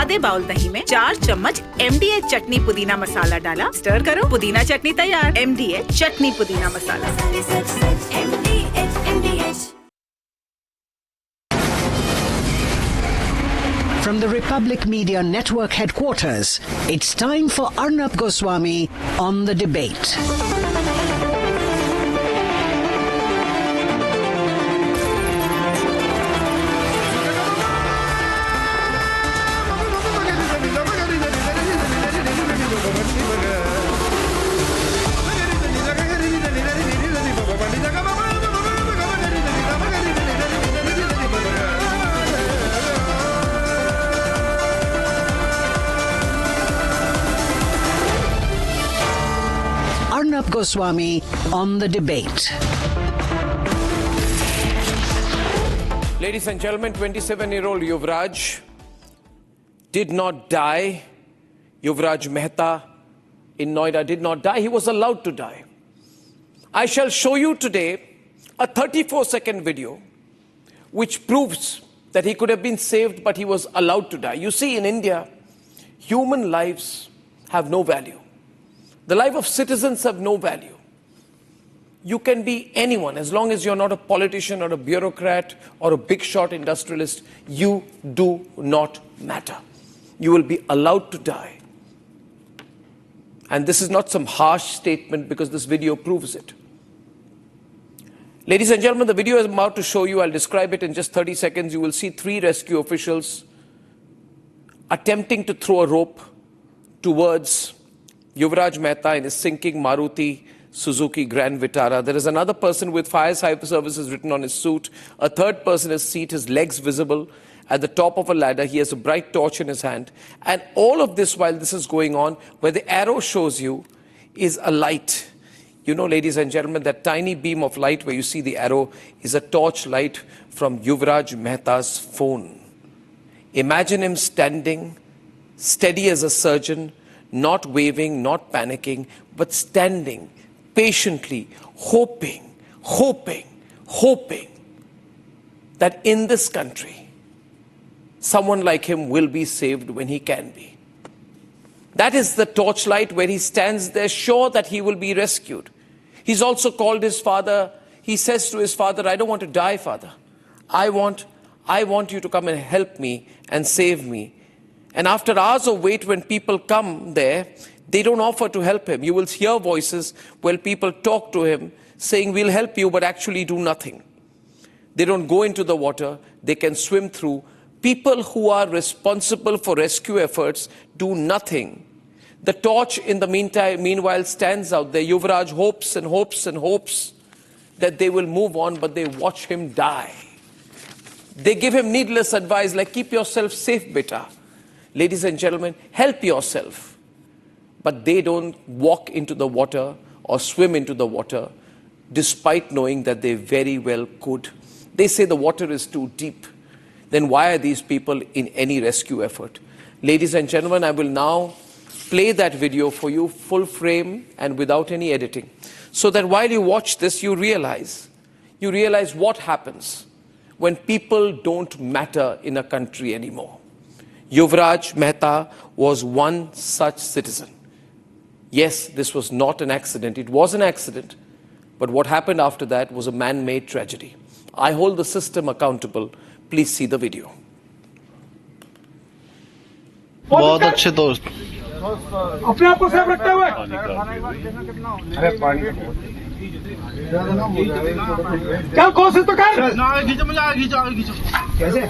आधे बाउल दही में 4 चम्मच MDH चटनी पुदीना मसाला डाला, स्टर करो, पुदीना चटनी तैयार। MDH चटनी पुदीना मसाला। From the Republic Media Network headquarters, it's time for Arnab Goswami on The Debate. Arnab Goswami on The Debate. Ladies and gentlemen, 27-year-old Yuvraj did not die. Yuvraj Mha in Noida did not die. He was allowed to die. I shall show you today a 34-second video which proves that he could have been saved, but he was allowed to die. You see, in India, human lives have no value. The life of citizens have no value. You can be anyone as long as you're not a politician or a bureaucrat or a big shot industrialist. You do not matter. You will be allowed to die. And this is not some harsh statement because this video proves it. Ladies and gentlemen, the video I'm about to show you, I'll describe it in just 30 seconds. You will see 3 rescue officials attempting to throw a rope towards Yuvraj Mha in his sinking Maruti Suzuki Grand Vitara. There is another person with fire services written on his suit. A third person in his seat, his legs visible at the top of a ladder. He has a bright torch in his hand. And all of this, while this is going on, where the arrow shows you, is a light. You know, ladies and gentlemen, that tiny beam of light where you see the arrow is a torch light from Yuvraj Mha's phone. Imagine him standing, steady as a surgeon, not waving, not panicking, but standing patiently, hoping that in this country, someone like him will be saved when he can be. That is the torchlight where he stands there, sure that he will be rescued. He's also called his father. He says to his father, I don't want to die, father. I want you to come and help me and save me. And after hours of wait, when people come there, they don't offer to help him. You will hear voices where people talk to him saying, we'll help you, but actually do nothing. They don't go into the water. They can swim through. People who are responsible for rescue efforts do nothing. The torch in the meanwhile stands out there. Yuvraj hopes and hopes and hopes that they will move on, but they watch him die. They give him needless advice like, keep yourself safe, beta. Ladies and gentlemen, help yourself. But they don't walk into the water or swim into the water, despite knowing that they very well could. They say the water is too deep. Then why are these people in any rescue effort? Ladies and gentlemen, I will now play that video for you, full frame and without any editing, so that while you watch this, you realize what happens when people don't matter in a country anymore. Yuvraj Mha was one such citizen. Yes, this was not an accident. It was an accident. But what happened after that was a man-made tragedy. I hold the system accountable. Please see the video. बहुत अच्छे दोस्त अपने आप को safe रखते हुए क्या कोशिश तो कर कैसे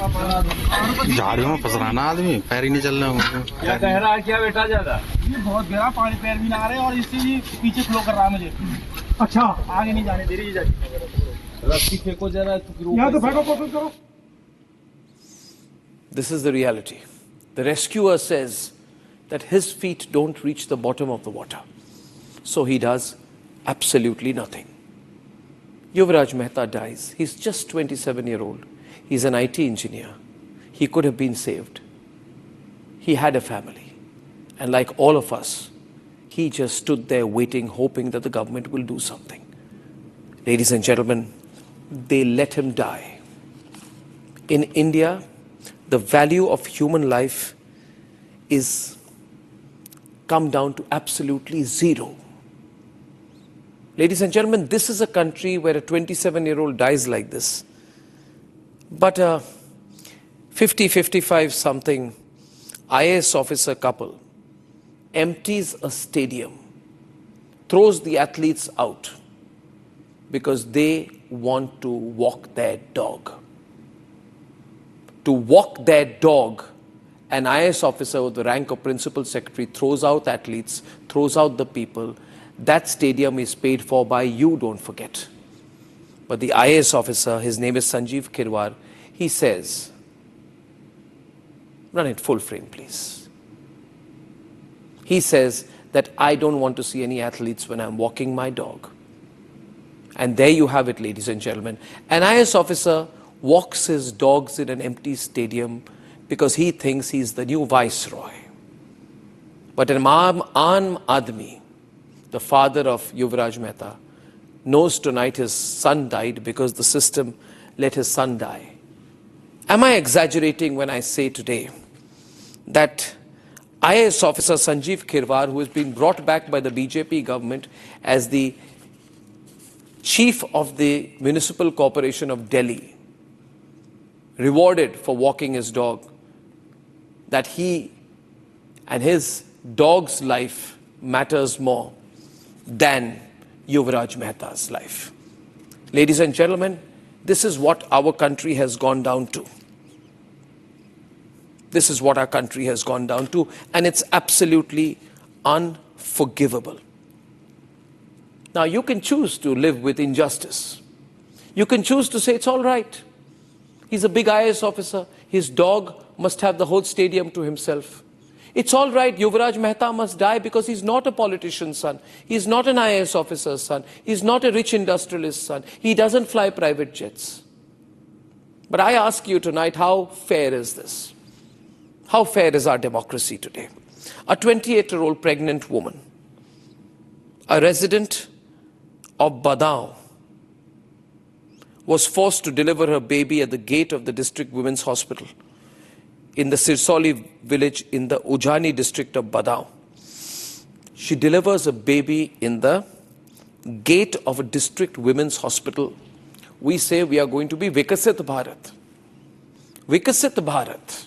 झाड़ियों में फंस रहा ना आदमी, पैर ही नहीं चल रहा है। क्या कह रहा है क्या बेटा? ज्यादा ये बहुत गहरा पानी, पैर भी ना आ रहे और इससे भी पीछे फ्लो कर रहा है मुझे। अच्छा आगे नहीं जाने दे रही है, रस्सी फेंको जरा, यहाँ तो फेंको, कोशिश करो। This is the reality. The rescuer says that his feet don't reach the bottom of the water. So he does absolutely nothing. Yuvraj Mha dies. He's just 27-year-old. He's an IT engineer. He could have been saved. He had a family. And like all of us, he just stood there waiting, hoping that the government will do something. Ladies and gentlemen, they let him die. In India, the value of human life is come down to absolutely zero. Ladies and gentlemen, this is a country where a 27-year-old dies like this. But a 50, 55 something IAS officer couple empties a stadium, throws the athletes out because they want to walk their dog. To walk their dog, an IAS officer with the rank of principal secretary throws out athletes, throws out the people. That stadium is paid for by you, don't forget. But the IAS officer, his name is Sanjeev Kirwar, he says, run it full frame, please. He says that I don't want to see any athletes when I'm walking my dog. And there you have it, ladies and gentlemen. An IAS officer walks his dogs in an empty stadium because he thinks he's the new viceroy. But an Aam Admi, the father of Yuvraj Mha, knows tonight his son died because the system let his son die. Am I exaggerating when I say today that IAS officer Sanjeev Kirwar, who has been brought back by the BJP government as the chief of the Municipal Corporation of Delhi, rewarded for walking his dog, that he and his dog's life matters more than Yuvraj Mehta's life. Ladies and gentlemen, this is what our country has gone down to. This is what our country has gone down to, and it's absolutely unforgivable. Now, you can choose to live with injustice. You can choose to say it's all right. He's a big IAS officer. His dog must have the whole stadium to himself. It's all right, Yuvraj Mehta must die because he's not a politician's son. He's not an IAS officer's son. He's not a rich industrialist's son. He doesn't fly private jets. But I ask you tonight, how fair is this? How fair is our democracy today? A 28-year-old pregnant woman, a resident of Badao, was forced to deliver her baby at the gate of the district women's hospital in the Sirsoli village in the Ujjani district of Badao. She delivers a baby in the gate of a district women's hospital. We say we are going to be Vikasit Bharat. Vikasit Bharat.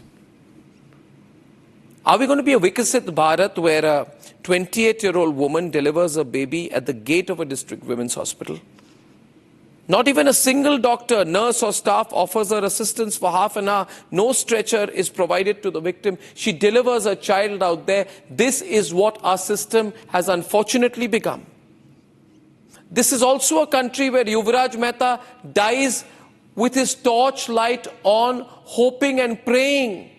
Are we going to be a Vikasit Bharat where a 28-year-old woman delivers a baby at the gate of a district women's hospital? Not even a single doctor, nurse or staff offers her assistance for half an hour. No stretcher is provided to the victim. She delivers a child out there. This is what our system has unfortunately become. This is also a country where Yuvraj Mehta dies with his torchlight on, hoping and praying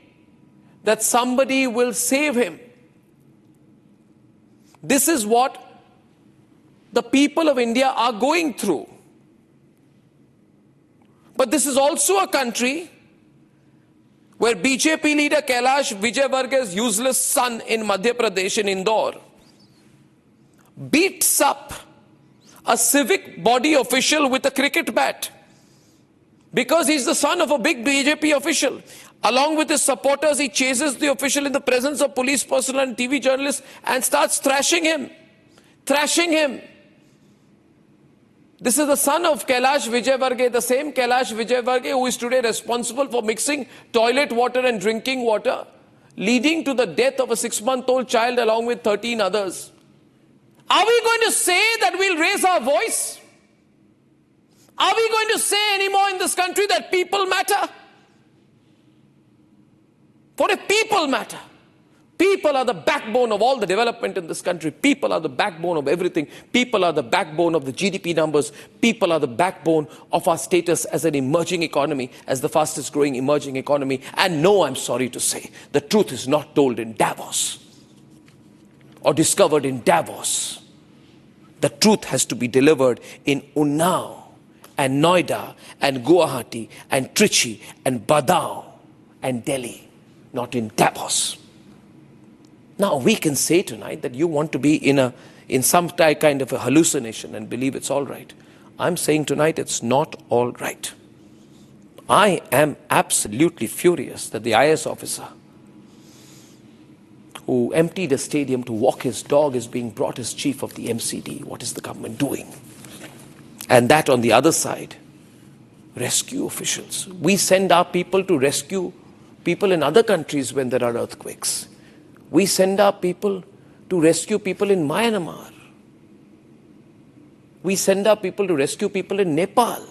that somebody will save him. This is what the people of India are going through. But this is also a country where BJP leader Kailash Vijayvargiya's useless son in Madhya Pradesh, in Indore, beats up a civic body official with a cricket bat because he's the son of a big BJP official. Along with his supporters, he chases the official in the presence of police personnel and TV journalists and starts thrashing him. Thrashing him. This is the son of Kailash Vijayvargiya, the same Kailash Vijayvargiya who is today responsible for mixing toilet water and drinking water, leading to the death of a 6-month-old child along with 13 others. Are we going to say that we'll raise our voice? Are we going to say anymore in this country that people matter? For if people matter, people are the backbone of all the development in this country. People are the backbone of everything. People are the backbone of the GDP numbers. People are the backbone of our status as an emerging economy, as the fastest growing emerging economy. And no, I'm sorry to say, the truth is not told in Davos or discovered in Davos. The truth has to be delivered in Unnao and Noida and Guwahati and Trichy and Badao and Delhi, not in Davos. Now we can say tonight that you want to be in some kind of a hallucination and believe it's all right. I'm saying tonight it's not all right. I am absolutely furious that the IAS officer who emptied a stadium to walk his dog is being brought as chief of the MCD. What is the government doing? And that on the other side, rescue officials. We send our people to rescue people in other countries when there are earthquakes. We send our people to rescue people in Myanmar. We send our people to rescue people in Nepal.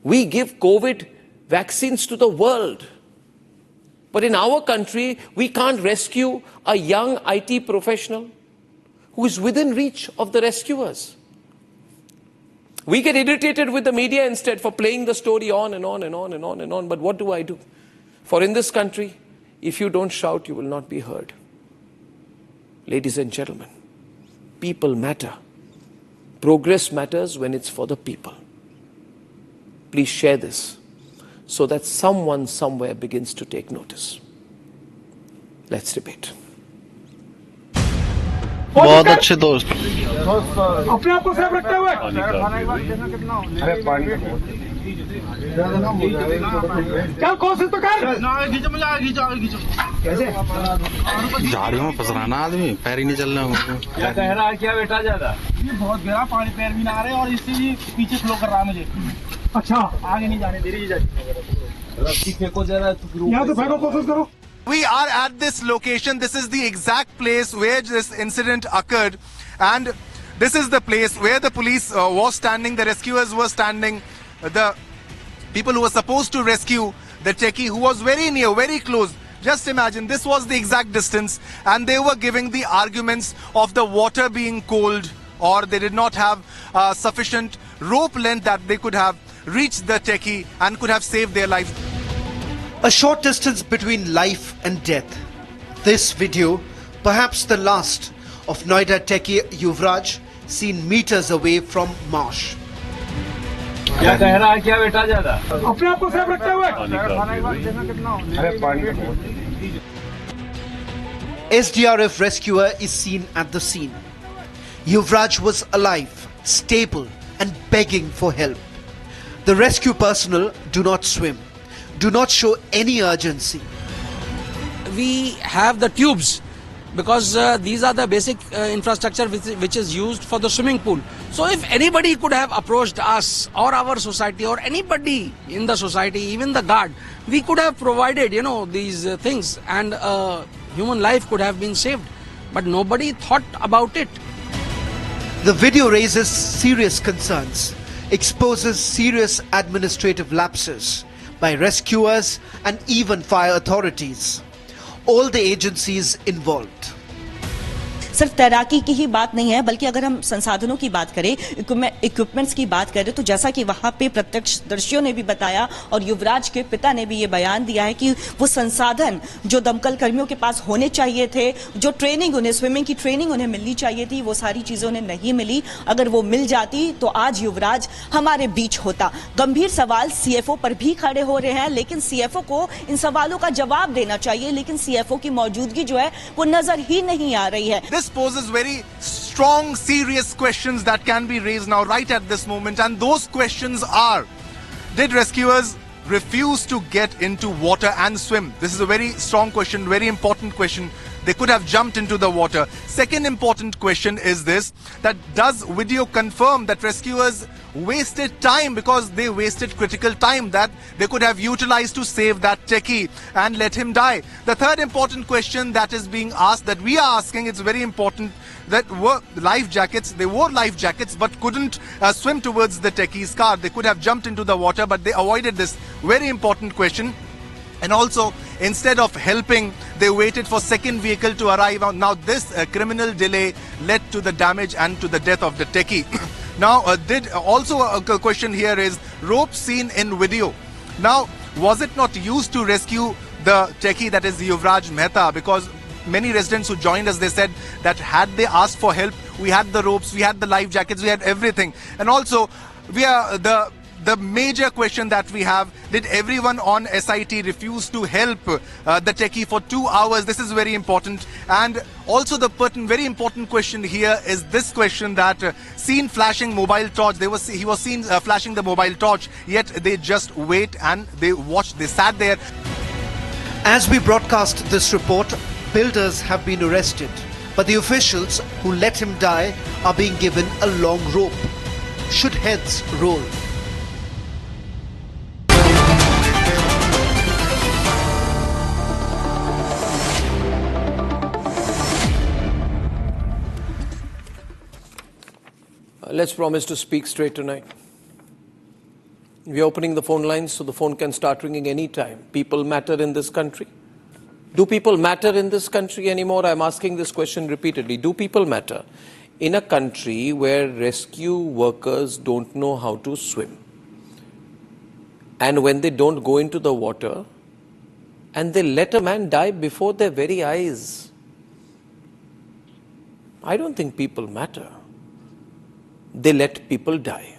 We give COVID vaccines to the world. But in our country, we can't rescue a young IT professional who is within reach of the rescuers. We get irritated with the media instead for playing the story on and on and on and on and on. But what do? For in this country, if you don't shout, you will not be heard. Ladies and gentlemen, people matter. Progress matters when it's for the people. Please share this so that someone somewhere begins to take notice. Let's debate. बहुत अच्छे दोस्त अपने आप को safe रखते हुए क्या कोशिश तो कर कैसे झाड़ियों में फंस रहा ना आदमी पैर ही नहीं चल रहा क्या कह रहा है क्या बेटा ज्यादा ये बहुत गहरा पानी पैर भी ना आ रहे और इससे भी पीछे फ्लो कर रहा है मुझे अच्छा आगे नहीं जाने दे रही रस्सी फेंको जरा यहाँ तो फेंको कोशिश करो We are at this location. This is the exact place where this incident occurred, and this is the place where the police was standing, the rescuers were standing, the people who were supposed to rescue the techie, who was very near, very close. Just imagine, this was the exact distance, and they were giving the arguments of the water being cold, or they did not have sufficient rope length that they could have reached the techie and could have saved their lives. A short distance between life and death. This video, perhaps the last of Noida Techie Yuvraj, seen meters away from marsh. क्या कह रहा है क्या बेटा ज्यादा अपने आप को सेफ रखते हुए SDRF rescuer is seen at the scene. Yuvraj was alive, stable and begging for help. The rescue personnel do not swim, do not show any urgency. We have the tubes because these are the basic infrastructure which is used for the swimming pool. So if anybody could have approached us or our society or anybody in the society, even the guard, we could have provided, these things, and human life could have been saved. But nobody thought about it. The video raises serious concerns, exposes serious administrative lapses by rescuers and even fire authorities, all the agencies involved. सिर्फ तैराकी की ही बात नहीं है, बल्कि अगर हम संसाधनों की बात करें, इक्विपमेंट्स की बात करें, तो जैसा कि वहां पे प्रत्यक्षदर्शियों ने भी बताया और युवराज के पिता ने भी ये बयान दिया है कि वो संसाधन जो दमकल कर्मियों के पास होने चाहिए थे, जो ट्रेनिंग उन्हें, स्विमिंग की ट्रेनिंग उन्हें मिलनी चाहिए थी, वो सारी चीजें उन्हें नहीं मिली. अगर वो मिल जाती तो आज युवराज हमारे बीच होता. गंभीर सवाल सीएफओ पर भी खड़े हो रहे हैं, लेकिन सीएफओ को इन सवालों का जवाब देना चाहिए, लेकिन सीएफओ की मौजूदगी जो है वो नजर ही नहीं आ रही है. This poses very strong, serious questions that can be raised now right at this moment, and those questions are: did rescuers refuse to get into water and swim? This is a very strong question, very important question. They could have jumped into the water. Second important question is this, that does video confirm that rescuers wasted time, because they wasted critical time that they could have utilized to save that techie and let him die? The third important question that is being asked, that we are asking, it's very important, that were life jackets, they wore life jackets but couldn't swim towards the techie's car. They could have jumped into the water, but they avoided this very important question. And also, instead of helping, they waited for second vehicle to arrive. Now this criminal delay led to the damage and to the death of the techie. Now, also a question here is, rope seen in video. Now, was it not used to rescue the techie, that is Yuvraj Mha? Because many residents who joined us, they said that had they asked for help, we had the ropes, we had the life jackets, we had everything. And also, we are the major question that we have, did everyone on SIT refuse to help the techie for 2 hours? This is very important. And also the very important question here is this question, that seen flashing mobile torch. He was seen flashing the mobile torch, yet they just wait and they watched, they sat there. As we broadcast this report, builders have been arrested, but the officials who let him die are being given a long rope. Should heads roll? Let's promise to speak straight tonight. We are opening the phone lines so the phone can start ringing any time. People matter in this country. Do people matter in this country anymore? I'm asking this question repeatedly. Do people matter in a country where rescue workers don't know how to swim? And when they don't go into the water and they let a man die before their very eyes, I don't think people matter. They let people die.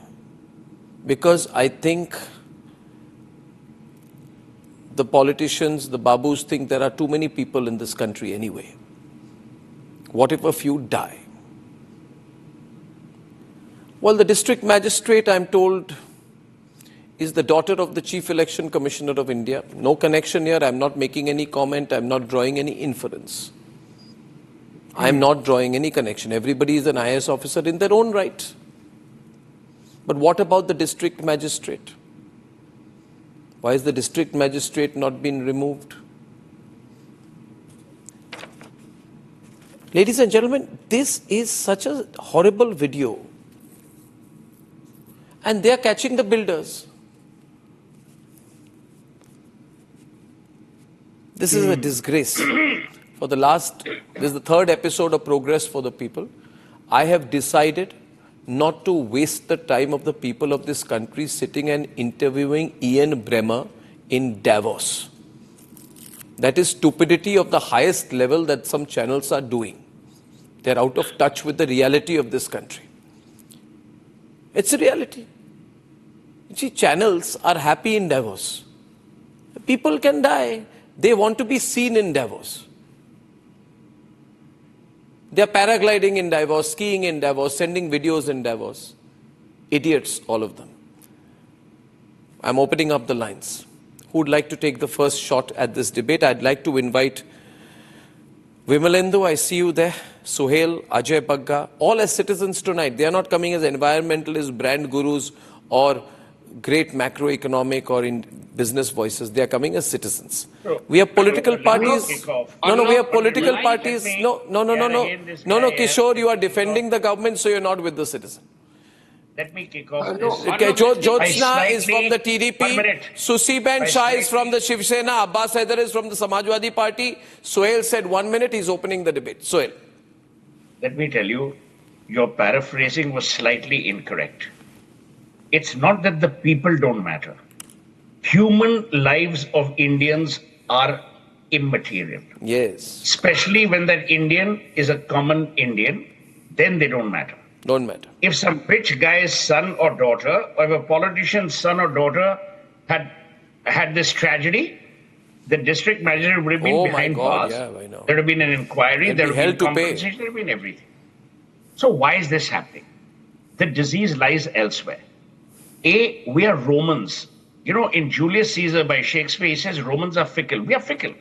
Because I think the politicians, the babus think there are too many people in this country anyway. What if a few die? Well, the district magistrate, I'm told, is the daughter of the Chief Election Commissioner of India. No connection here. I'm not making any comment. I'm not drawing any inference. I'm not drawing any connection. Everybody is an IAS officer in their own right. But what about the district magistrate? Why is the district magistrate not been removed? Ladies and gentlemen, this is such a horrible video. And they are catching the builders. This is a disgrace. For the last, this is the third episode of Progress for the People. I have decided not to waste the time of the people of this country sitting and interviewing Ian Bremmer in Davos. That is stupidity of the highest level that some channels are doing. They're out of touch with the reality of this country. It's a reality. You see, channels are happy in Davos. People can die. They want to be seen in Davos. They are paragliding in Davos, skiing in Davos, sending videos in Davos. Idiots, all of them. I'm opening up the lines. Who would like to take the first shot at this debate? I'd like to invite Vimalendu, I see you there, Suhail, Ajay Bagga, all as citizens tonight. They are not coming as environmentalists, brand gurus, or great macroeconomic or in business voices. They are coming as citizens. We have political parties. No, we have political parties. No, Kishore, you are defending the government, so you're not with the citizen. Let me kick off. Okay, Jyotsna is from the TDP. Susiben Shah is from the Shiv Sena. Abbas Haider is from the Samajwadi Party. Sohail said 1 minute. He's opening the debate. Sohail. Let me tell you, your paraphrasing was slightly incorrect. It's not that the people don't matter. Human lives of Indians are immaterial. Yes. Especially when that Indian is a common Indian, then they don't matter. Don't matter. If some rich guy's son or daughter, or if a politician's son or daughter had this tragedy, the district magistrate would have been behind bars. Yeah, I know. There would have been an inquiry, there would have been compensation, there would have been everything. So why is this happening? The disease lies elsewhere. We are Romans. You know, in Julius Caesar by Shakespeare, he says Romans are fickle. We are fickle.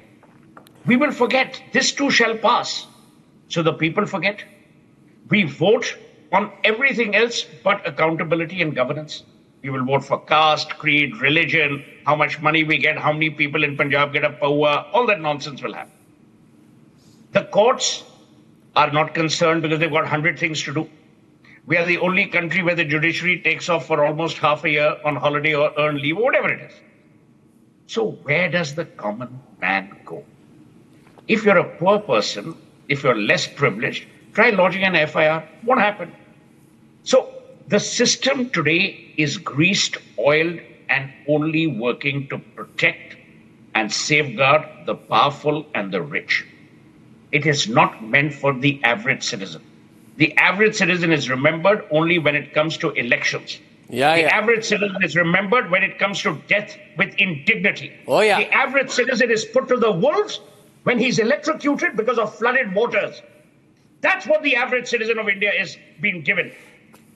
We will forget. This too shall pass. So the people forget. We vote on everything else but accountability and governance. We will vote for caste, creed, religion, how much money we get, how many people in Punjab get a paua. All that nonsense will happen. The courts are not concerned because they've got 100 things to do. We are the only country where the judiciary takes off for almost half a year on holiday or earned leave, or whatever it is. So where does the common man go? If you're a poor person, if you're less privileged, try lodging an FIR. Won't happen. So the system today is greased, oiled, and only working to protect and safeguard the powerful and the rich. It is not meant for the average citizen. The average citizen is remembered only when it comes to elections. The average citizen is remembered when it comes to death with indignity. The average citizen is put to the wolves when he's electrocuted because of flooded waters. That's what the average citizen of India is being given.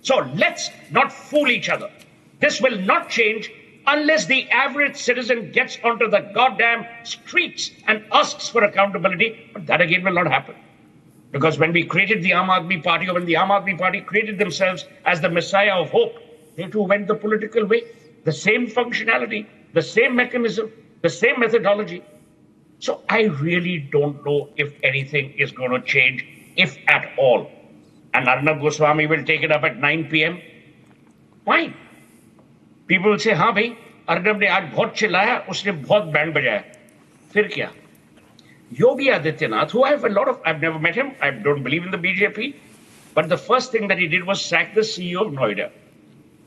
So let's not fool each other. This will not change unless the average citizen gets onto the goddamn streets and asks for accountability. But that again will not happen. Because when we created the Aam Aadmi Party, or when the Aam Aadmi Party created themselves as the messiah of hope, they too went the political way. The same functionality, the same mechanism, the same methodology. So I really don't know if anything is going to change, if at all. And Arnab Goswami will take it up at 9 p.m. Fine. People will say, हाँ भाई, अर्नब ने आज बहुत चिल्लाया, उसने बहुत band बजाया. फिर क्या? Yogi Adityanath, who I have a lot of, I've never met him, I don't believe in the BJP, but the first thing that he did was sack the CEO of Noida.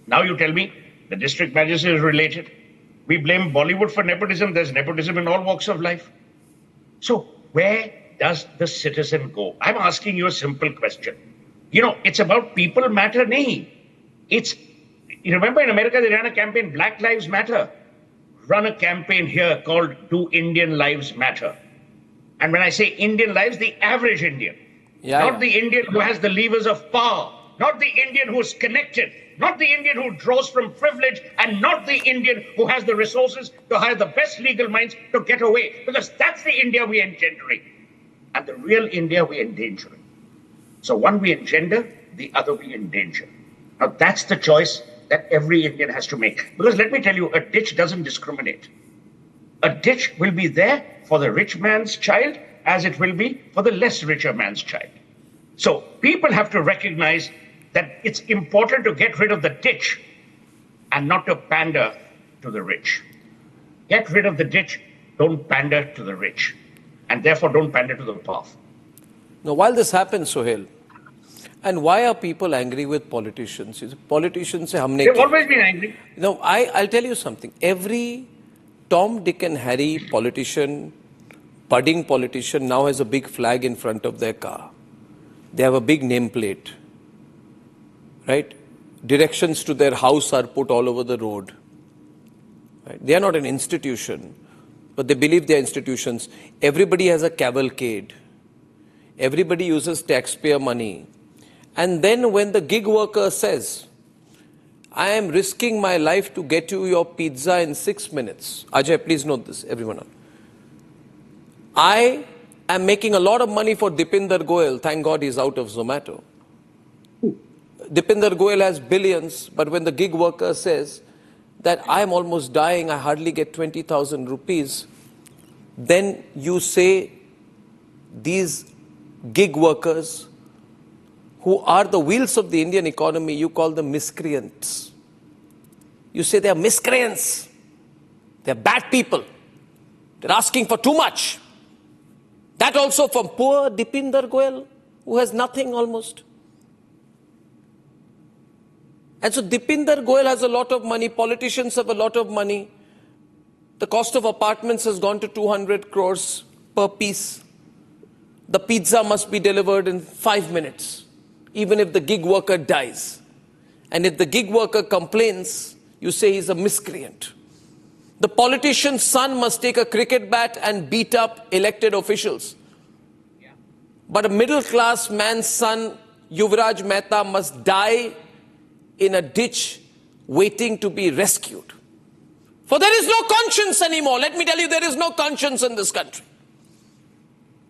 Now you tell me, the district magistrate is related. We blame Bollywood for nepotism. There's nepotism in all walks of life. So where does the citizen go? I'm asking you a simple question. You know, it's about people matter, nahi. It's, you remember in America, they ran a campaign, Black Lives Matter. Run a campaign here called Do Indian Lives Matter? And when I say Indian lives, the average Indian. Not the Indian who has the levers of power. Not the Indian who's connected. Not the Indian who draws from privilege. And not the Indian who has the resources to hire the best legal minds to get away. Because that's the India we're engendering. And the real India we're endangering. So one we engender, the other we endanger. Now that's the choice that every Indian has to make. Because let me tell you, a ditch doesn't discriminate. A ditch will be there for the rich man's child as it will be for the less richer man's child. So people have to recognize that it's important to get rid of the ditch and not to pander to the rich. Get rid of the ditch, don't pander to the rich. And therefore don't pander to the powerful. Now, while this happens, Sohail, and why are people angry with politicians? Politicians say, they've always been angry. No, I'll tell you something. Every Tom, Dick and Harry politician, budding politician now has a big flag in front of their car. They have a big nameplate, right? Directions to their house are put all over the road. Right? They are not an institution, but they believe they are institutions. Everybody has a cavalcade. Everybody uses taxpayer money. And then when the gig worker says, I am risking my life to get you your pizza in 6 minutes. Ajay, please note this, everyone. I am making a lot of money for Dipinder Goyal. Thank God he's out of Zomato. Dipinder Goyal has billions, but when the gig worker says that I am almost dying, I hardly get 20,000 rupees, then you say these gig workers who are the wheels of the Indian economy, you call them miscreants. You say they are miscreants. They are bad people. They're asking for too much. That also from poor Dipinder Goyal, who has nothing almost. And so Dipinder Goyal has a lot of money. Politicians have a lot of money. The cost of apartments has gone to 200 crores per piece. The pizza must be delivered in 5 minutes. Even if the gig worker dies. And if the gig worker complains, you say he's a miscreant. The politician's son must take a cricket bat and beat up elected officials. But a middle-class man's son, Yuvraj Mha, must die in a ditch waiting to be rescued. For there is no conscience anymore. Let me tell you, there is no conscience in this country.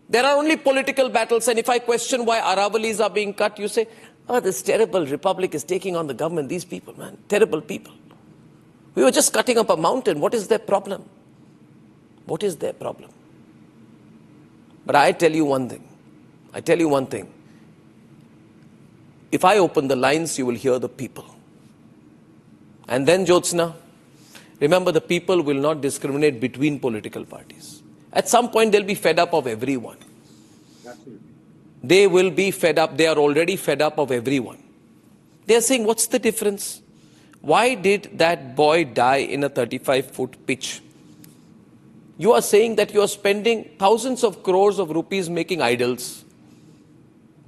There are only political battles, and if I question why Aravalis are being cut, you say, oh, this terrible republic is taking on the government. These people, man, terrible people. We were just cutting up a mountain. What is their problem? What is their problem? But I tell you one thing. I tell you one thing. If I open the lines, you will hear the people. And then, Jyotsna, remember the people will not discriminate between political parties. At some point, they'll be fed up of everyone. Absolutely. They will be fed up. They are already fed up of everyone. They are saying, what's the difference? Why did that boy die in a 35-foot pitch? You are saying that you are spending thousands of crores of rupees making idols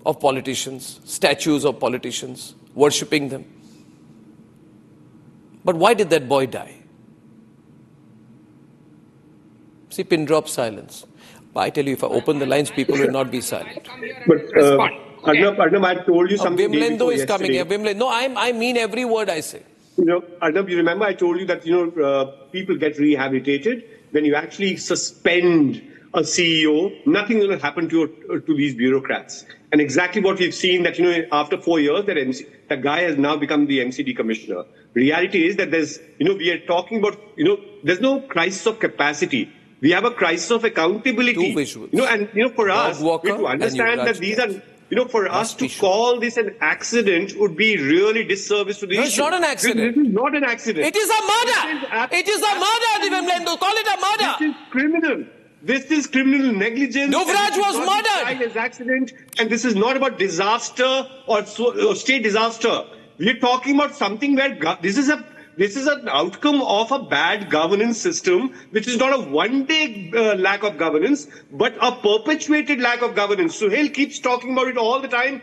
of politicians, statues of politicians, worshipping them. But why did that boy die? See, pin drop silence. But I tell you, if I open the lines, people will not be silent. But Arnab, I told you something. Vimlendo is coming here. No, I mean every word I say. Arnab, you remember I told you that, people get rehabilitated when you actually suspend a CEO. Nothing will happen to these bureaucrats. And exactly what we've seen that, after 4 years, that guy has now become the MCD commissioner. Reality is that we are talking about, there's no crisis of capacity. We have a crisis of accountability. Two visuals. For us, we have to understand that these are, for us to call this an accident would be really disservice to the issue. It's not an accident. This is not an accident. It is a murder. It is a murder, Divimlendu. Call it a murder. This is criminal. This is criminal negligence. Yuvraj was murdered. As accident, and this is not about disaster or state disaster. We are talking about something where this is an outcome of a bad governance system, which is not a one-day lack of governance, but a perpetuated lack of governance. Suhail keeps talking about it all the time,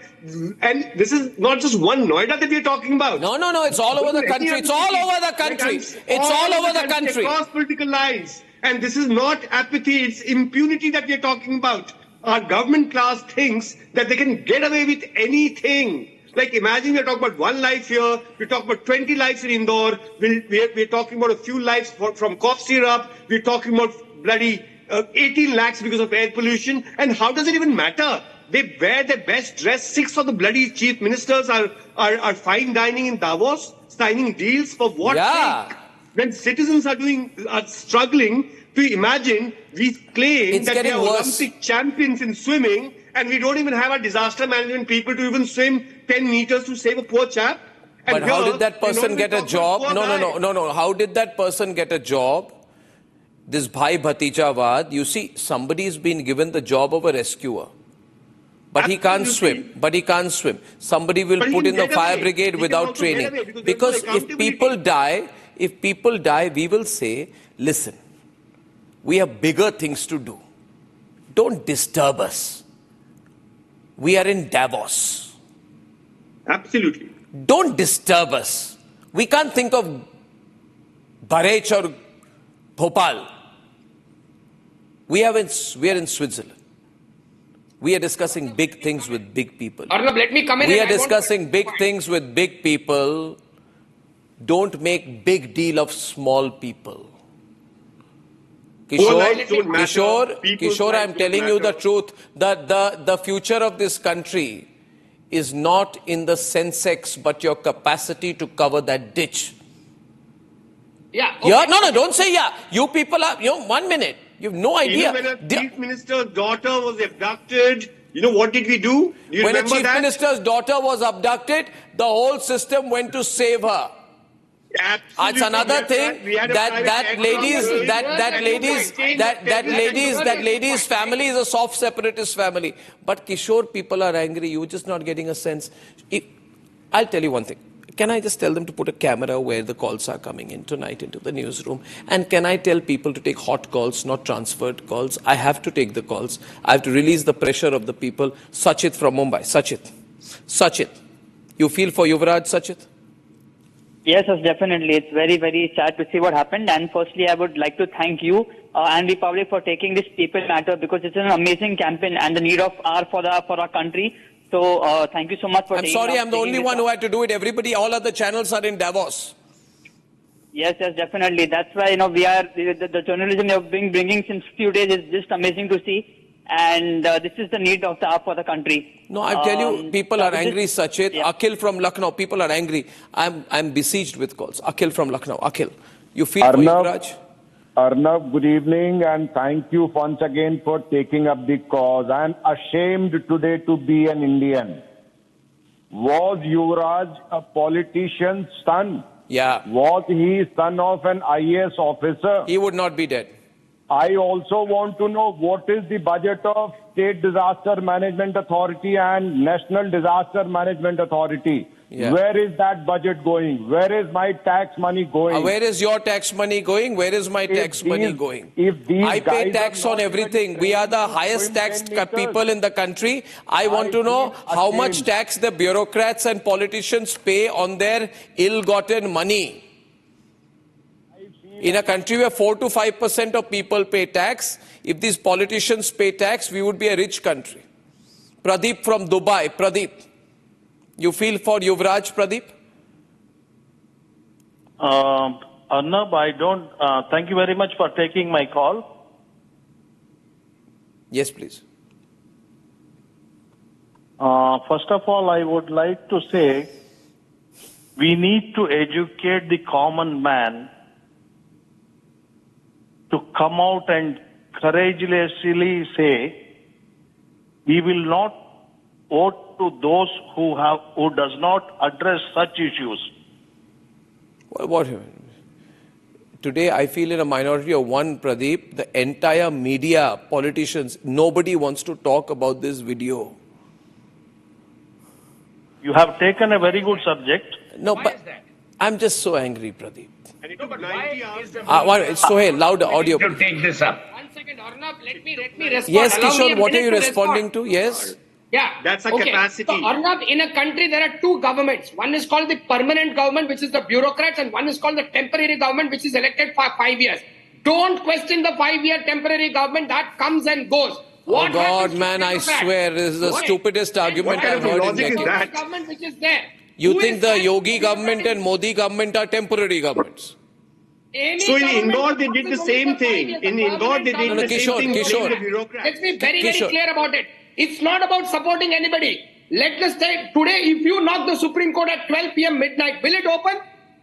and this is not just one Noida that we are talking about. No, it's all over the country. It's all over the country. It's all over the country. Across political lines. And this is not apathy, it's impunity that we are talking about. Our government class thinks that they can get away with anything. Like imagine we're talking about one life here, we're talking about 20 lives in Indore, we're talking about a few lives from cough syrup, we're talking about bloody 18 lakhs because of air pollution. And how does it even matter? They wear their best dress. 6 of the bloody chief ministers are fine dining in Davos, signing deals for what sake? When citizens are struggling to imagine, we claim that we are Olympic champions in swimming, and we don't even have our disaster management people to even swim 10 meters to save a poor chap. But how did that person get a job? No. How did that person get a job? This Bhai Bhatijavad, you see, somebody's been given the job of a rescuer. But he can't swim. Somebody will put in the fire brigade without training. Because if people die, we will say, listen, we have bigger things to do. Don't disturb us. We are in Davos. Absolutely. Don't disturb us. We can't think of Barech or Bhopal. We are in Switzerland. We are discussing big things with big people. Arnab, let me come in. We are discussing big things with big people. Don't make big deal of small people. Kishore, I'm telling you the truth. The future of this country is not in the sensex, but your capacity to cover that ditch. Yeah. Okay. No, don't say yeah. You people are, 1 minute. You have no idea. When a chief minister's daughter was abducted, what did we do? When a chief minister's daughter was abducted, the whole system went to save her. Absolutely. It's another thing that lady's family is a soft separatist family. But Kishore, people are angry. You're just not getting a sense. I'll tell you one thing. Can I just tell them to put a camera where the calls are coming in tonight into the newsroom? And can I tell people to take hot calls, not transferred calls? I have to take the calls. I have to release the pressure of the people. Sachit from Mumbai. Sachit. You feel for Yuvraj, Sachit? Yes, definitely. It's very, very sad to see what happened. And firstly, I would like to thank you and Republic for taking this people matter, because it's an amazing campaign and the need of for our country. So thank you so much for. I'm sorry, I'm the only one who had to do it. Everybody, all other channels are in Davos. Yes, definitely. That's why we are the journalism you've been bringing since few days is just amazing to see. And this is the need of the hour for the country. No, I tell you, people are angry, Sachit. Yeah. Akhil from Lucknow, people are angry. I'm besieged with calls. Akhil from Lucknow. Akhil, you feel for Yuvraj? Arnab, good evening, and thank you once again for taking up the cause. I'm ashamed today to be an Indian. Was Yuvraj a politician's son? Yeah. Was he son of an IAS officer? He would not be dead. I also want to know what is the budget of State Disaster Management Authority and National Disaster Management Authority. Yeah. Where is that budget going? Where is my tax money going? Where is your tax money going? Where is my tax money going? I pay tax on everything. We are the highest taxed people in the country. I want to know how much tax the bureaucrats and politicians pay on their ill-gotten money. In a country where 4 to 5% of people pay tax, if these politicians pay tax, we would be a rich country. Pradeep from Dubai. Pradeep, you feel for Yuvraj, Pradeep? Arnab, I don't. Thank you very much for taking my call. Yes, please. First of all, I would like to say we need to educate the common man to come out and courageously say we will not vote to those who does not address such issues. What? Today, I feel in a minority of one, Pradeep, the entire media, politicians, nobody wants to talk about this video. You have taken a very good subject. No, but I'm just so angry, Pradeep. No, but 90 hours. Sohail, louder audio. To take this up. One second, Arnab, let me respond. Yes, Allow me Kishore, a what are minute you to responding respond. to? Yes. Yeah, That's a okay. capacity. So, Arnab, in a country there are two governments. One is called the permanent government, which is the bureaucrats, and one is called the temporary government, which is elected for 5 years. Don't question the 5-year temporary government that comes and goes. Oh God, man, I swear, this is the stupidest argument I've heard in decades. Government which is there. You think the Yogi government and Modi government are temporary governments? So in Indore, they did the same thing. In Indore, they did the same thing. Let's be very, very clear about it. It's not about supporting anybody. Let us say today, if you knock the Supreme Court at 12 p.m. midnight, will it open?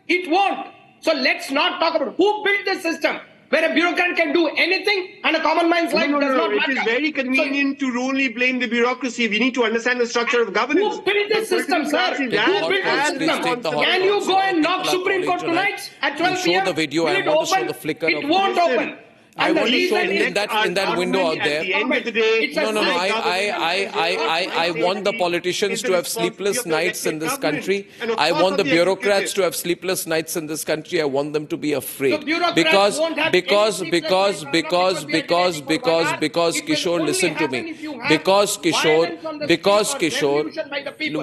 It won't. So let's not talk about who built the system where a bureaucrat can do anything and a common man's life does not matter. It is very convenient to only blame the bureaucracy. We need to understand the structure of governance. Who built the system, sir? Who built the system? Can you go and knock Supreme Court tonight at 12 p.m.? Show the video. Will I it want to show open? the flicker It of won't open. I want to show in that window out there. No. I want the politicians to have sleepless nights in this country. I want the bureaucrats to have sleepless nights in this country. I want them to be afraid. Because Kishore, listen to me. Because Kishore,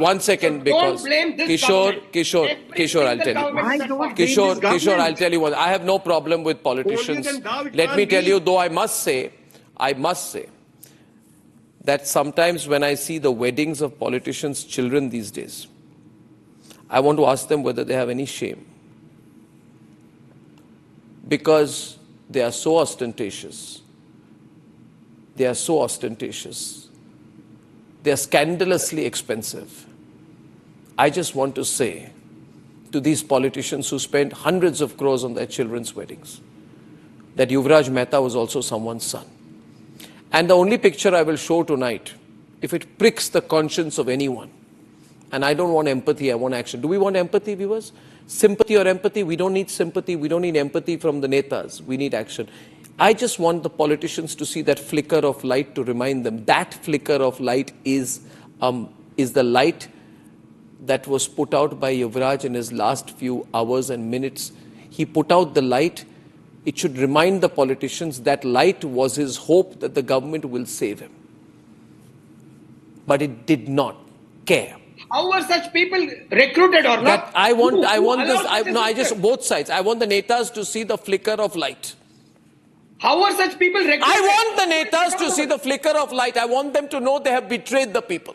one second, because Kishore, I'll tell you. Kishore, I'll tell you what. I have no problem with politicians. Let me tell you, though, I must say that sometimes when I see the weddings of politicians' children these days, I want to ask them whether they have any shame. Because they are so ostentatious. They are scandalously expensive. I just want to say to these politicians who spend hundreds of crores on their children's weddings, that Yuvraj Mha was also someone's son. And the only picture I will show tonight, if it pricks the conscience of anyone, and I don't want empathy, I want action. Do we want empathy, viewers? Sympathy or empathy? We don't need sympathy, we don't need empathy from the netas, we need action. I just want the politicians to see that flicker of light to remind them. That flicker of light is the light that was put out by Yuvraj in his last few hours and minutes. He put out the light. It should remind the politicians that light was his hope that the government will save him. But it did not care. How are such people recruited or not? Both sides. I want the netas to see the flicker of light. How are such people recruited? I want the netas to see the flicker of light. I want them to know they have betrayed the people.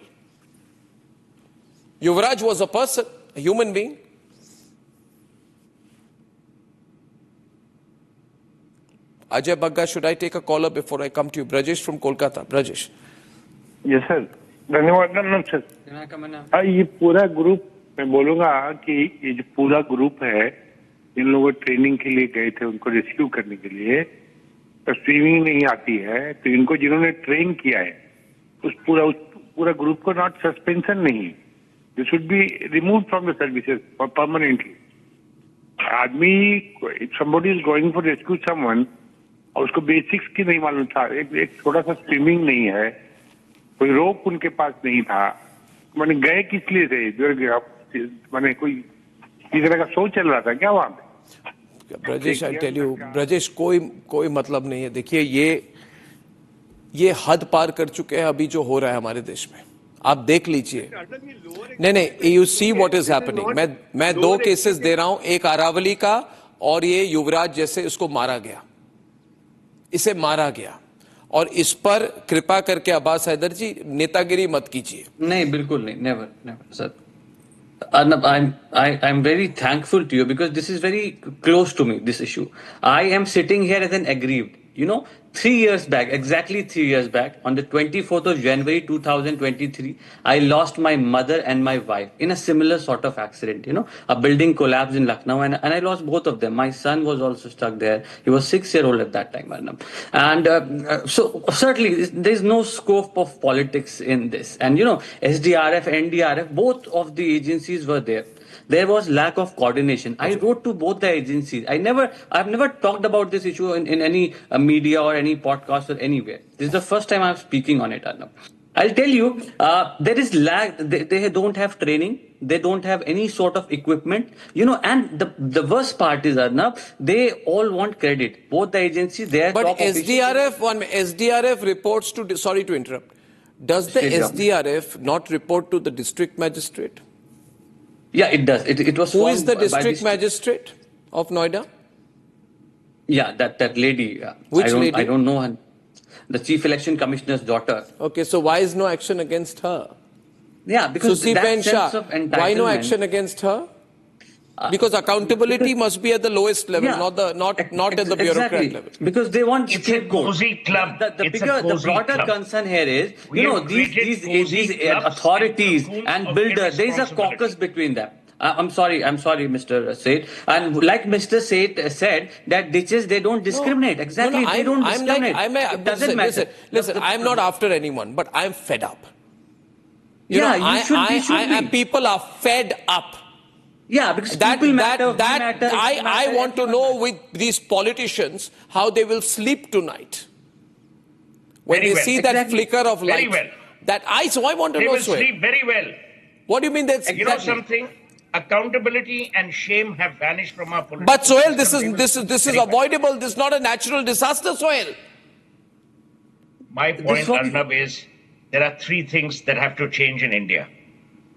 Yuvraj was a person, a human being. Ajay Bagga, should I take a caller before I come to you? Brajesh from Kolkata. Brajesh. Yes, sir. धन्यवाद sir. ये पूरा group, मैं बोलूंगा कि ये जो पूरा group है, जिन लोगों ट्रेनिंग के लिए गए थे उनको रेस्क्यू करने के लिए, तो स्विमिंग नहीं आती है, तो इनको जिन्होंने ट्रेन किया है, उस पूरा ग्रुप को नॉट सस्पेंशन नहीं, they should be remove from the services permanently. आदमी, if somebody is going for rescue someone और उसको बेसिक्स की नहीं मालूम था, एक छोटा सा स्विमिंग नहीं है, कोई रोप उनके पास नहीं था, मैंने गए किस लिए थे? मैंने कोई इस तरह का शो चल रहा था क्या वहां पे? Brajesh, I tell you, Brajesh, कोई मतलब नहीं है। देखिए, ये हद पार कर चुके हैं अभी जो हो रहा है हमारे देश में। आप देख लीजिए। नहीं, you see what is happening. मैं 2 केसेस दे रहा हूं, एक अरावली का और ये युवराज जैसे इसको मारा गया, इसे मारा गया। और इस पर कृपा करके अब्बास हैदर जी नेतागिरी मत कीजिए। नहीं, बिल्कुल नहीं, never sir. Arnab, I'm very thankful to you because this is very close to me, this issue. I am sitting here as an aggrieved. 3 years back, exactly 3 years back, on the 24th of January 2023, I lost my mother and my wife in a similar sort of accident. A building collapsed in Lucknow and I lost both of them. My son was also stuck there. He was 6-year-old at that time, Arnab. And so certainly there's no scope of politics in this. And SDRF, NDRF, both of the agencies were there. There was lack of coordination. I wrote to both the agencies. I've never talked about this issue in any media or any podcast or anywhere. This is the first time I'm speaking on it, Arnab. I'll tell you, there is lack. They don't have training. They don't have any sort of equipment. And the worst part is, Arnab, they all want credit. Both the agencies, they are But top SDRF reports to, sorry to interrupt, does the SDRF not report to the district magistrate? Yeah, it does. It was. Who is the district magistrate of Noida? Yeah, that lady. Which lady? I don't know her. The Chief Election Commissioner's daughter. Okay, so why is no action against her? Yeah, because that sense of entitlement. Why no action against her? Because accountability must be at the lowest level, not at the bureaucrat level. Because they want scapegoat. It's a cozy club. The broader concern here is, these authorities and builders, there is a caucus between them. I'm sorry, Mr. Seth. And like Mr. Seth said, that ditches, they don't discriminate. Exactly, they don't discriminate. It doesn't matter. Listen, I'm not after anyone, but I'm fed up. People are fed up. Yeah, because people matter. I want to know with these politicians how they will sleep tonight when they see that flicker of light. Very well. So I want to know. They will sleep very well. What do you mean? That's You know something? Accountability and shame have vanished from our political But Sohail, system. this is avoidable. This is not a natural disaster, Sohail. My point, Arnab, is there are 3 things that have to change in India.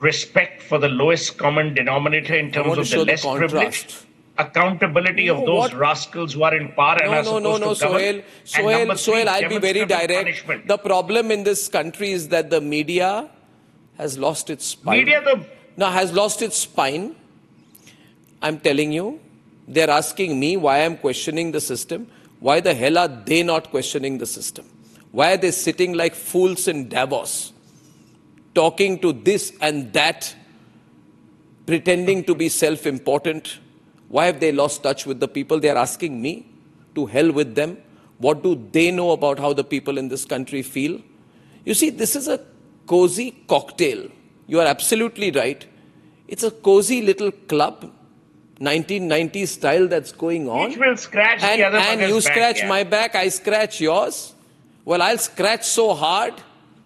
Respect for the lowest common denominator in terms of the less privileged. Accountability of those rascals who are in power and are supposed to govern. Sohail, I'll be very direct. Punishment. The problem in this country is that the media has lost its spine. Has lost its spine. I'm telling you, they're asking me why I'm questioning the system. Why the hell are they not questioning the system? Why are they sitting like fools in Davos, talking to this and that, pretending to be self-important? Why have they lost touch with the people? They are asking me. To hell with them. What do they know about how the people in this country feel? You see, this is a cozy cocktail. You are absolutely right. It's a cozy little club, 1990s style that's going on. Each will scratch the other and you scratch back, my back, I scratch yours. Well, I'll scratch so hard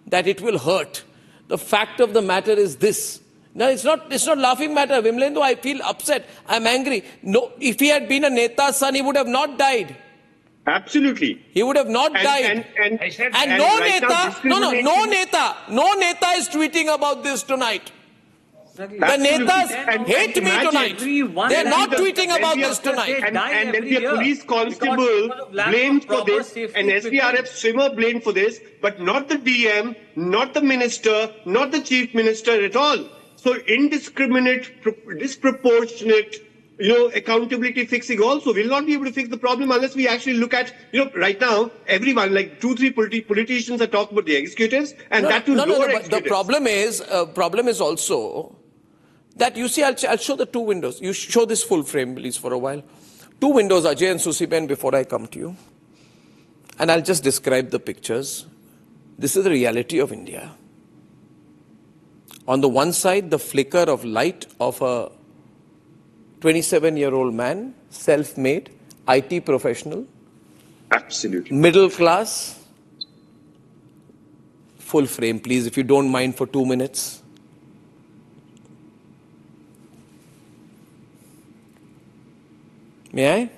that it will hurt. The fact of the matter is this. No, it's not laughing matter. Vimlendu, I feel upset. I'm angry. No, if he had been a Neta's son, he would have not died. Absolutely. He would have not died. And no Neta is tweeting about this tonight. The Netas hate me tonight. They're not tweeting about this tonight. And then the police constable blamed for this, and SDRF swimmer blamed for this, but not the DM, not the minister, not the chief minister at all. So indiscriminate, disproportionate, accountability fixing also will not be able to fix the problem unless we actually look at, right now, everyone, like 2-3 politicians are talking about the executives, and that will lower executives. But the problem is also that, you see, I'll show the 2 windows. You show this full frame, please, for a while. 2 windows, Ajay and Susiben, before I come to you. And I'll just describe the pictures. This is the reality of India. On the one side, the flicker of light of a 27-year-old man, self-made, IT professional. Absolutely. Middle class. Full frame, please, if you don't mind, for 2 minutes. May I?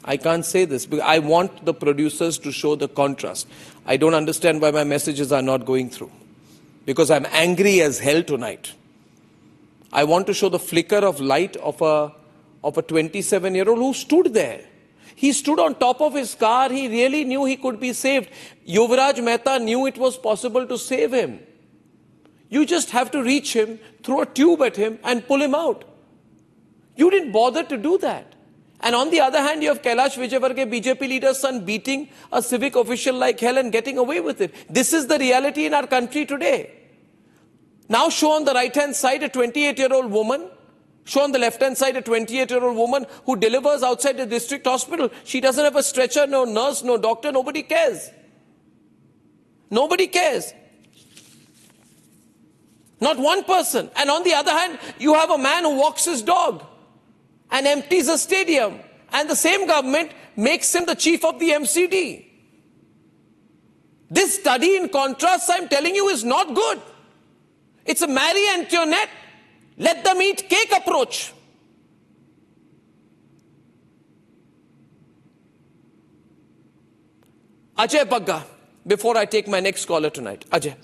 I can't say this because I want the producers to show the contrast. I don't understand why my messages are not going through. Because I'm angry as hell tonight. I want to show the flicker of light of a 27-year-old who stood there. He stood on top of his car. He really knew he could be saved. Yuvraj Mha knew it was possible to save him. You just have to reach him, throw a tube at him and pull him out. You didn't bother to do that. And on the other hand, you have Kailash Vijayvargiya, BJP leader's son, beating a civic official like hell and getting away with it. This is the reality in our country today. Now show on the right-hand side a 28-year-old woman. Show on the left-hand side a 28-year-old woman who delivers outside the district hospital. She doesn't have a stretcher, no nurse, no doctor. Nobody cares. Nobody cares. Not one person. And on the other hand, you have a man who walks his dog and empties a stadium. And the same government makes him the chief of the MCD. This study, in contrast, I'm telling you, is not good. It's a Marie Antoinette, let them eat cake approach. Ajay Bagga, before I take my next caller tonight. Ajay.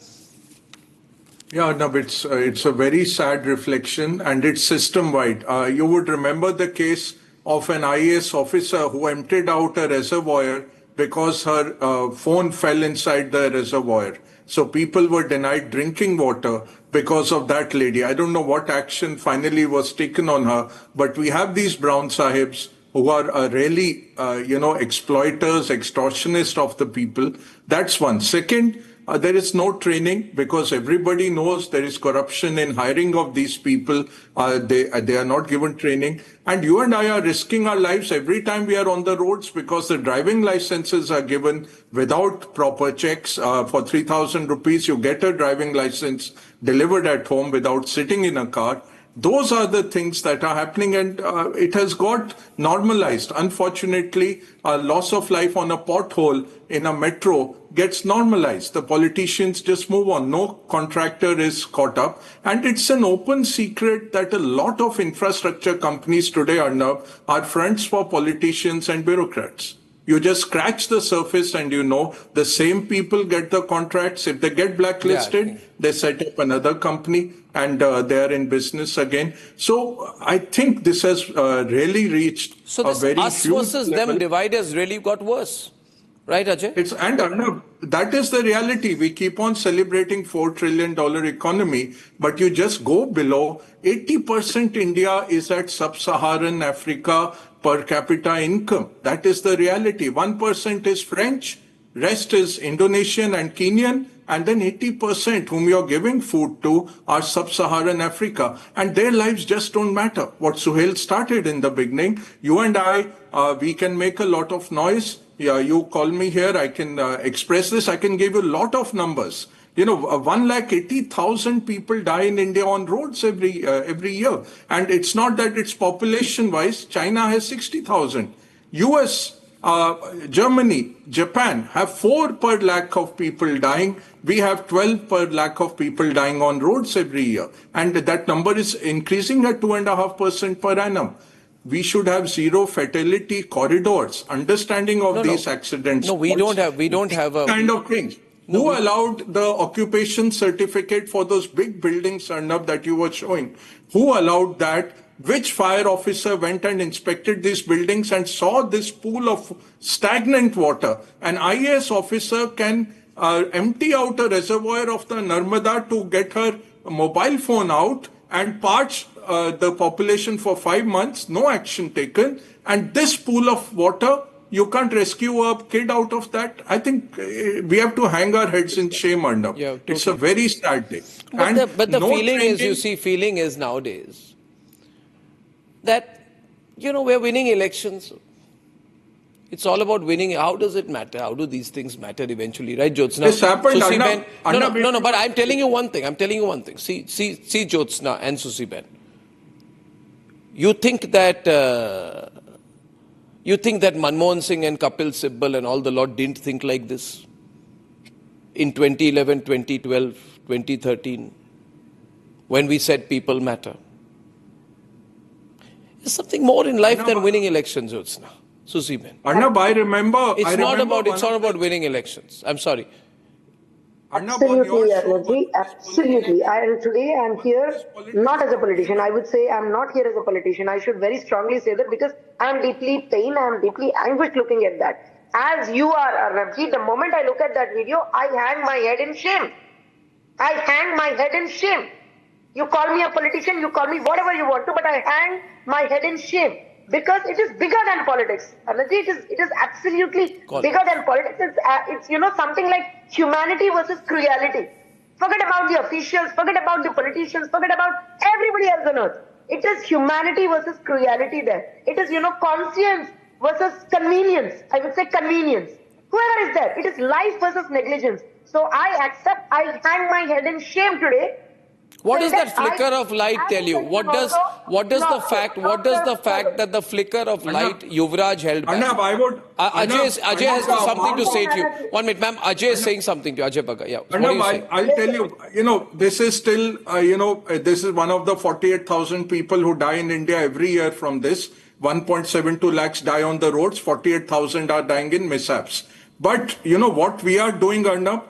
Yeah, Arnab, it's a very sad reflection and it's system-wide. You would remember the case of an IAS officer who emptied out a reservoir because her phone fell inside the reservoir. So people were denied drinking water because of that lady. I don't know what action finally was taken on her, but we have these brown sahibs who are really, exploiters, extortionists of the people. That's one. Second, there is no training because everybody knows there is corruption in hiring of these people. They are not given training. And you and I are risking our lives every time we are on the roads because the driving licenses are given without proper checks. For 3,000 rupees, you get a driving license delivered at home without sitting in a car. Those are the things that are happening, and it has got normalized. Unfortunately, a loss of life on a pothole in a metro gets normalized. The politicians just move on. No contractor is caught up. And it's an open secret that a lot of infrastructure companies today are fronts for politicians and bureaucrats. You just scratch the surface and you know the same people get the contracts. If they get blacklisted, they set up another company and they are in business again. So I think this has really reached a very us huge versus level. them divide has really got worse. Right, Ajay? And Arnab, that is the reality. We keep on celebrating $4 trillion economy, but you just go below. 80% India is at sub-Saharan Africa per capita income. That is the reality. 1% is French, rest is Indonesian and Kenyan, and then 80% whom you're giving food to are sub-Saharan Africa. And their lives just don't matter. What Suhail started in the beginning, you and I, we can make a lot of noise. Yeah, you call me here, I can express this, I can give you a lot of numbers. 180,000 people die in India on roads every year. And it's not that it's population-wise, China has 60,000. US, Germany, Japan have 4 per lakh of people dying. We have 12 per lakh of people dying on roads every year. And that number is increasing at 2.5% per annum. We should have zero fatality corridors, understanding of these accidents. No, we don't have a kind of things. Who allowed the occupation certificate for those big buildings, Arnab, that you were showing? Who allowed that? Which fire officer went and inspected these buildings and saw this pool of stagnant water? An IAS officer can empty out a reservoir of the Narmada to get her mobile phone out and parch the population for 5 months, no action taken. And this pool of water, you can't rescue a kid out of that. I think we have to hang our heads in shame, Arnab. Yeah, totally. It's a very sad day. But the feeling is nowadays that, we're winning elections. It's all about winning. How does it matter? How do these things matter eventually, right, Jyotsna? This happened, Susi Arnab. No, but I'm telling you one thing. See, Jyotsna and Susi Ben. You think that Manmohan Singh and Kapil Sibal and all the lot didn't think like this in 2011, 2012, 2013, when we said people matter? There's something more in life than winning elections, Jyotsna. Susi Ben. Arnab, I remember. It's not about winning elections. I'm sorry. Absolutely, Arnabji, absolutely. And today I'm here not as a politician. I would say I'm not here as a politician. I should very strongly say that because I'm deeply pained, I'm deeply anguished looking at that. As you are, Arnabji, the moment I look at that video, I hang my head in shame. I hang my head in shame. You call me a politician, you call me whatever you want to, but I hang my head in shame because it is bigger than politics. It is absolutely bigger than politics. It's something like humanity versus cruelty. Forget about the officials, forget about the politicians, forget about everybody else on earth. It is humanity versus cruelty there. It is, conscience versus convenience. I would say convenience. Whoever is there, it is life versus negligence. So I hang my head in shame today. What does that flicker of light tell you? What does the fact that the flicker of light Yuvraj held back? Arnab, Ajay has something to say to you. 1 minute, ma'am. Ajay is saying something to you. Ajay Baga. Yeah. Arnab, I'll tell you, this is still, this is one of the 48,000 people who die in India every year from this. 1.72 lakhs die on the roads. 48,000 are dying in mishaps. But, what we are doing, Arnab,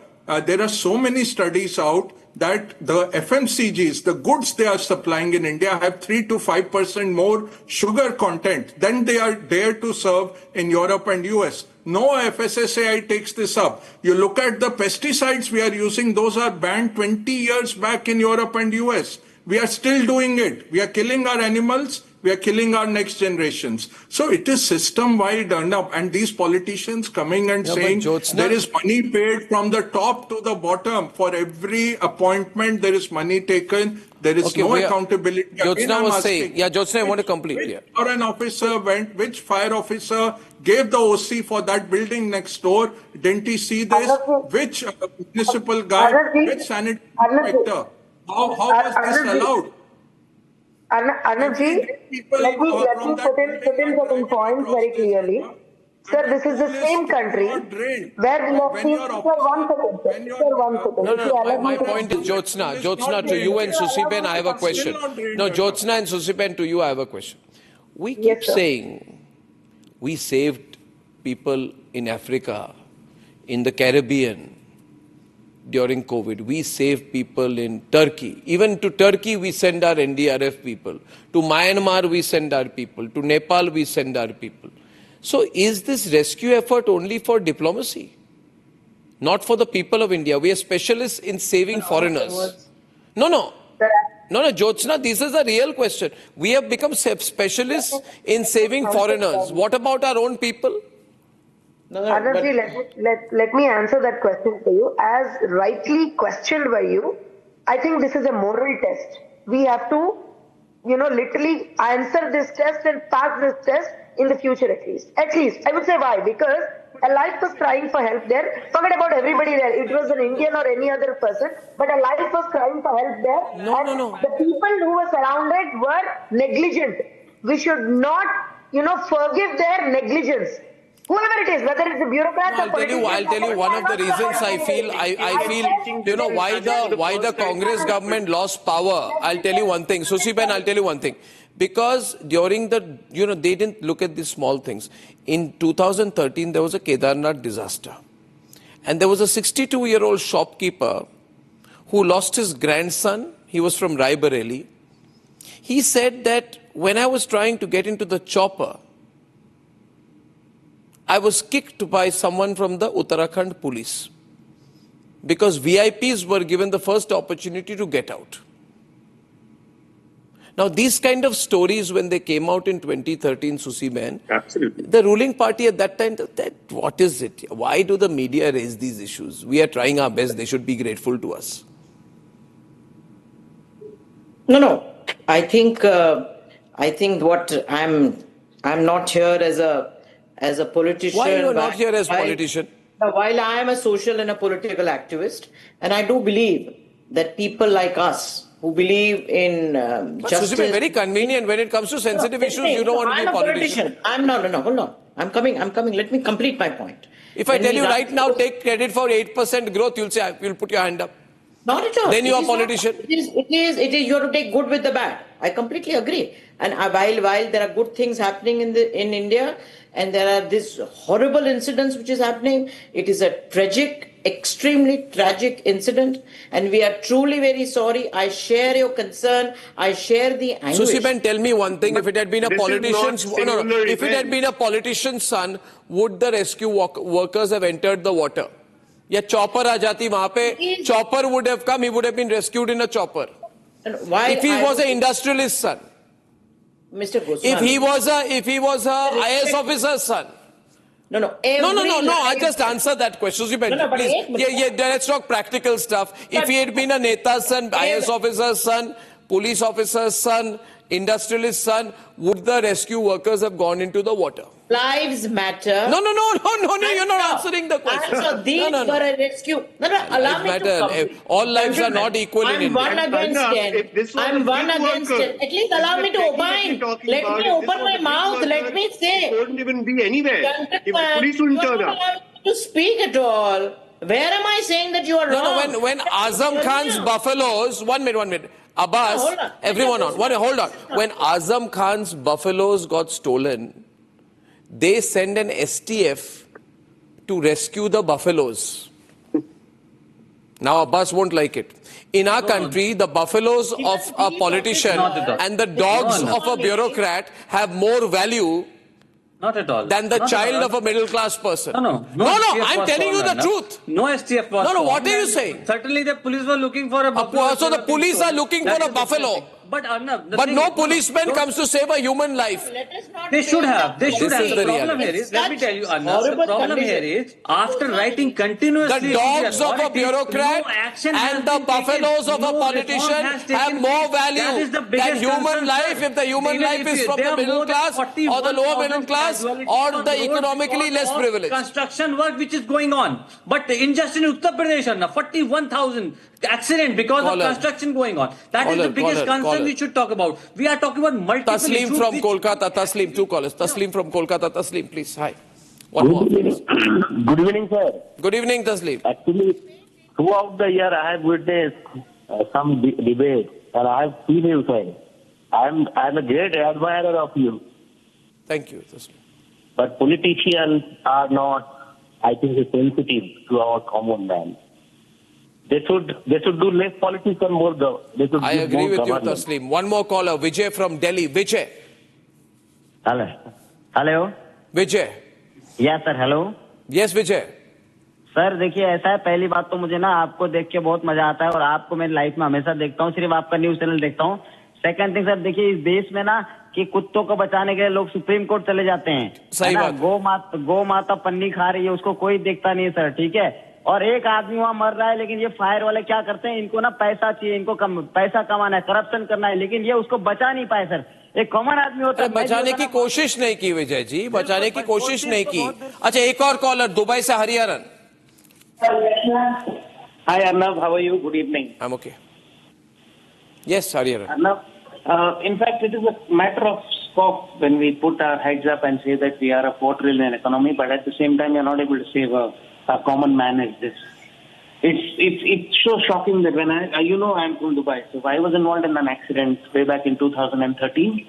there are so many studies out that the FMCGs, the goods they are supplying in India, have 3 to 5% more sugar content than they are there to serve in Europe and US. No FSSAI takes this up. You look at the pesticides we are using, those are banned 20 years back in Europe and US. We are still doing it. We are killing our animals. We are killing our next generations. So it is system-wide, Arnab, and these politicians coming and saying there is money paid from the top to the bottom. For every appointment, there is money taken. There is no accountability. Jyotsna was saying, Jyotsna, I want to complete. An officer went, which fire officer gave the OC for that building next door? Didn't he see this? Which municipal guard, which sanitary inspector? How was this allowed? Arnabji, let me put in certain points very clearly. Sir, this is the same country where we have seen... Sir, one second. No, my point is, Jyotsna, to you and Susiben, I have a question. No, Jyotsna and Susiben, to you, I have a question. We keep saying we saved people in Africa, in the Caribbean, during COVID. We save people in Turkey. Even to Turkey, we send our NDRF people. To Myanmar, we send our people. To Nepal, we send our people. So is this rescue effort only for diplomacy? Not for the people of India. We are specialists in saving foreigners. No, Jyotsna, this is a real question. We have become specialists in saving foreigners. What about our own people? Arnabji, let me answer that question for you. As rightly questioned by you, I think this is a moral test. We have to, literally answer this test and pass this test in the future at least. At least, I would say why? Because a life was crying for help there. Forget about everybody there. It was an Indian or any other person, but a life was crying for help there. No. The people who were surrounded were negligent. We should not, forgive their negligence. Whoever it is, whether it's the bureaucrats or politicians. I'll tell you one of the reasons I feel, why the Congress government lost power. I'll tell you one thing. Susiben, I'll tell you one thing. Because during the, they didn't look at these small things. In 2013, there was a Kedarnath disaster. And there was a 62-year-old shopkeeper who lost his grandson. He was from Raebareli. He said that when I was trying to get into the chopper, I was kicked by someone from the Uttarakhand police because VIPs were given the first opportunity to get out. Now, these kind of stories, when they came out in 2013, Susiben, absolutely, the ruling party at that time, what is it? Why do the media raise these issues? We are trying our best. They should be grateful to us. No. I think what I'm not here as a politician. Why are you not here as a politician? While I am a social and a political activist, and I do believe that people like us who believe in justice... Susiben, very convenient. When it comes to sensitive issues, you don't want to be a politician. No, hold on. I'm coming. Let me complete my point. If I tell you right now, take credit for 8% growth, you'll say, you'll put your hand up. Not at all. Then you are a politician. It is. You have to take good with the bad. I completely agree. And while there are good things happening in India, and there are these horrible incidents which is happening, it is a extremely tragic incident, and we are truly very sorry. I share your concern. I share the anguish. Susiben, tell me one thing. If it had been a politician's, if it had been a politician's son, would the rescue workers have entered the water? या chopper आ जाती वहां पे, chopper would have come, he would have been rescued in a chopper. If he was an industrialist son, Mr. Goswami, if he was a IAS officer's son. No. I just answer that question. Please, let's talk practical stuff. If he had been a Neta's son, IAS officer's son, police officer's son, industrialist son, would the rescue workers have gone into the water? Lives matter. No, you're not answering the question. So these were a rescue. Allow me to complete. All lives are not equal in India. I'm 1 against 10. I'm 1 against 10. At least allow me to opine. Let me open my mouth. Let me say. It wouldn't even be anywhere. If the police wouldn't turn up. To speak at all. Where am I saying that you are wrong? No, when Azam Khan's buffaloes, 1 minute. Abbas, everyone on. Hold on. When Azam Khan's buffaloes got stolen, they send an STF to rescue the buffaloes. Now Abbas won't like it. In our country, the buffaloes of a politician and the dogs of a bureaucrat have more value Not at all. than the child of a middle class person. No, I'm telling you the truth. No STF was No, what are you saying? Certainly the police were looking for a buffalo. So the police are looking for a buffalo. But Arnab, But no policeman comes to save a human life. They should have. This is the problem here is, let me tell you, Arnab, the problem here is, after writing continuously... The dogs of a bureaucrat and the buffaloes of a politician have more value than human life if the human life is from the middle class or the lower middle class or the economically less privileged. Construction work which is going on. But just in Uttar Pradesh, 41,000 accident because of construction going on. That is the biggest concern we should talk about. We are talking about multiple Taslim from Kolkata. Taslim, 2 callers. Taslim from Kolkata. Taslim, please. Hi. One more, please. Good evening, sir. Good evening, Taslim. Actually, throughout the year, I have witnessed some debate, and I have seen you, sir. I'm a great admirer of you. Thank you, Taslim. But politicians are not, I think, sensitive to our common man. They should do less politics and more. I agree with you, Taslim. One more caller, Vijay from Delhi. Vijay. Hello. Vijay. Yes, sir. Hello. Yes, Vijay. Sir देखिए ऐसा है, पहली बात तो मुझे ना आपको देख के बहुत मजा आता है और आपको मेरी लाइफ में हमेशा देखता हूँ, सिर्फ आपका न्यूज चैनल देखता हूँ. सेकंड थिंग सर, देखिए इस देश में ना कि कुत्तों को बचाने के लिए लोग सुप्रीम कोर्ट चले जाते हैं. सही बात. गौ माता पन्नी खा रही है, उसको कोई देखता नहीं है सर. ठीक है. और एक आदमी वहां मर रहा है, लेकिन ये फायर वाले क्या करते हैं, इनको ना पैसा चाहिए, इनको पैसा कमाना है, करप्शन करना है, लेकिन ये उसको बचा नहीं पाए सर. एक कॉमन आदमी होता है. बचाने की कोशिश नहीं की विजय जी, बचाने की कोशिश नहीं की. अच्छा, एक और कॉलर दुबई से Hariharan. Hi Arnab, how are you? Good evening. I'm okay. Yes, Hariharan. Arnab, in fact, it is a matter of scope when we put our heads up and say that we are a $4 trillion economy, but at the same time, we are not able to save a common man as this. It's so shocking that when I'm from Dubai, so I was involved in an accident way back in 2013,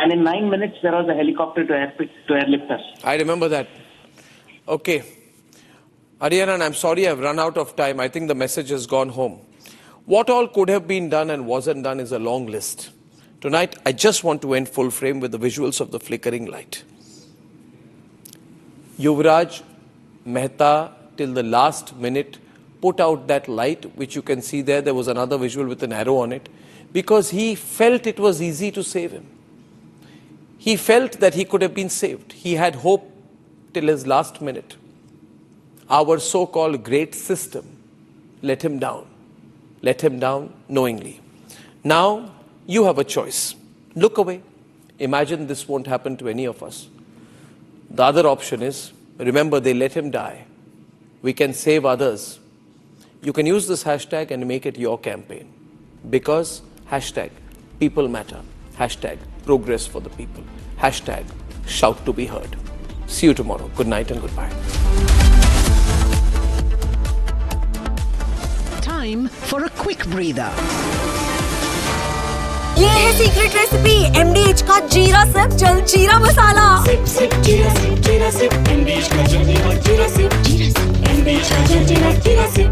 and in 9 minutes there was a helicopter to airlift us. I remember that. Okay. Hariharan, I'm sorry I've run out of time. I think the message has gone home. What all could have been done and wasn't done is a long list. Tonight, I just want to end full frame with the visuals of the flickering light. Yuvraj Mha, till the last minute, put out that light, which you can see there. There was another visual with an arrow on it, because he felt it was easy to save him. He felt that he could have been saved. He had hope till his last minute. Our so-called great system let him down. Let him down knowingly. Now, you have a choice. Look away. Imagine this won't happen to any of us. The other option is, remember, they let him die. We can save others. You can use this hashtag and make it your campaign. Because hashtag people matter. Hashtag progress for the people. Hashtag shout to be heard. See you tomorrow. Good night and goodbye. Time for a quick breather. ये है secret recipe MDH का जीरा SIP जल जीरा मसाला. SIP SIP जीरा SIP MDH का जल जीरा सिप MDH का जल जीरा सिप.